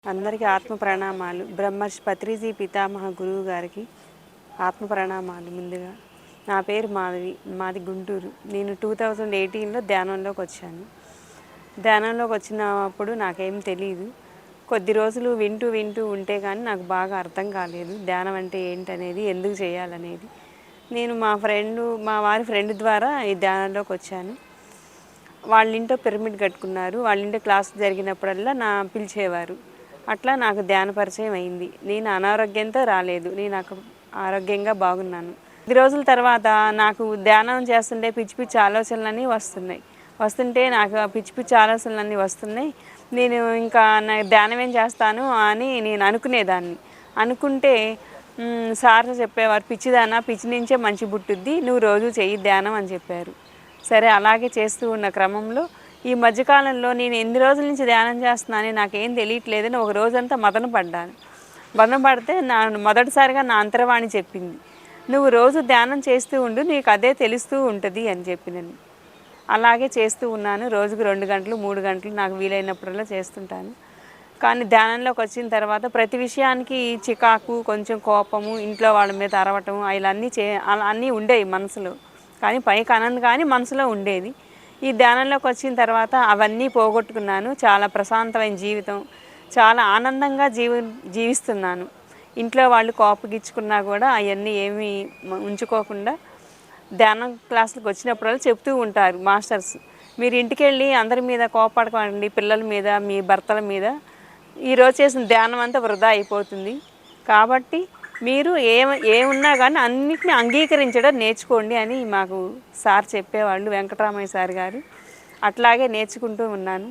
అందరికీ ఆత్మ ప్రణామాలు. బ్రహ్మర్షి పత్రిజీ పితామహ గురువు గారికి ఆత్మ ప్రణామాలు. ముందుగా నా పేరు మాధవి, మాది గుంటూరు. నేను 2018లో ధ్యానంలోకి వచ్చాను. ధ్యానంలోకి వచ్చినప్పుడు నాకేం తెలియదు. కొద్ది రోజులు వింటూ వింటూ ఉంటే కానీ నాకు బాగా అర్థం కాలేదు ధ్యానం అంటే ఏంటనేది, ఎందుకు చేయాలనేది. నేను మా వారి ఫ్రెండ్ ద్వారా ఈ ధ్యానంలోకి వచ్చాను. వాళ్ళ ఇంట్లో పిరమిడ్ కట్టుకున్నారు. వాళ్ళ ఇంట్లో క్లాస్ జరిగినప్పుడల్లా పిలిచేవారు. అట్లా నాకు ధ్యాన పరిచయం అయింది. నేను అనారోగ్యంతో రాలేదు, నేను ఆరోగ్యంగా బాగున్నాను. 10 రోజుల తర్వాత నాకు ధ్యానం చేస్తుంటే పిచ్చి పిచ్చి ఆలోచనలన్నీ వస్తుంటే నాకు పిచ్చి పిచ్చి ఆలోచనలన్నీ వస్తున్నాయి. నేను ఇంకా ధ్యానం ఏం చేస్తాను అని నేను అనుకునేదాన్ని. అనుకుంటే సార్ చెప్పేవారు, పిచ్చిదానా, పిచ్చి నుంచే మంచి పుట్టుద్ది, నువ్వు రోజు చెయ్యి ధ్యానం అని చెప్పారు. సరే, అలాగే చేస్తూ ఉన్న క్రమంలో ఈ మధ్యకాలంలో నేను ఎన్ని రోజుల నుంచి ధ్యానం చేస్తున్నానని నాకేం తెలియట్లేదని ఒక రోజంతా మదన పడితే మొదటిసారిగా నా అంతర్వాణి చెప్పింది, నువ్వు రోజు ధ్యానం చేస్తూ ఉండు, నీకు అదే తెలుస్తూ ఉంటుంది అని చెప్పినని. అలాగే చేస్తూ ఉన్నాను. రోజుకు 2 గంటలు 3 గంటలు నాకు వీలైనప్పుడల్లా చేస్తుంటాను. కానీ ధ్యానంలోకి వచ్చిన తర్వాత ప్రతి విషయానికి చికాకు, కొంచెం కోపము, ఇంట్లో వాళ్ళ మీద అరవటం, అలా అన్నీ ఉండేవి మనసులో. కానీ పైకి అనంది కానీ మనసులో ఉండేది. ఈ ధ్యానంలోకి వచ్చిన తర్వాత అవన్నీ పోగొట్టుకున్నాను. చాలా ప్రశాంతమైన జీవితం, చాలా ఆనందంగా జీవిస్తున్నాను. ఇంట్లో వాళ్ళు కోపగిచ్చుకున్నా కూడా అవన్నీ ఏమీ ఉంచుకోకుండా ధ్యానం క్లాసులకు వచ్చినప్పుడల్లా చెప్తూ ఉంటారు మాస్టర్స్, మీరు ఇంటికి వెళ్ళి అందరి మీద కోపడకండి, పిల్లల మీద, మీ భర్తల మీద, ఈరోజు చేసిన ధ్యానం అంతా వృధా అయిపోతుంది. కాబట్టి మీరు ఏమున్నా కానీ అన్నిటిని అంగీకరించడం నేర్చుకోండి అని మాకు సార్ చెప్పేవాళ్ళు, వెంకటరామయ్య సార్ గారు. అట్లాగే నేర్చుకుంటూ ఉన్నాను.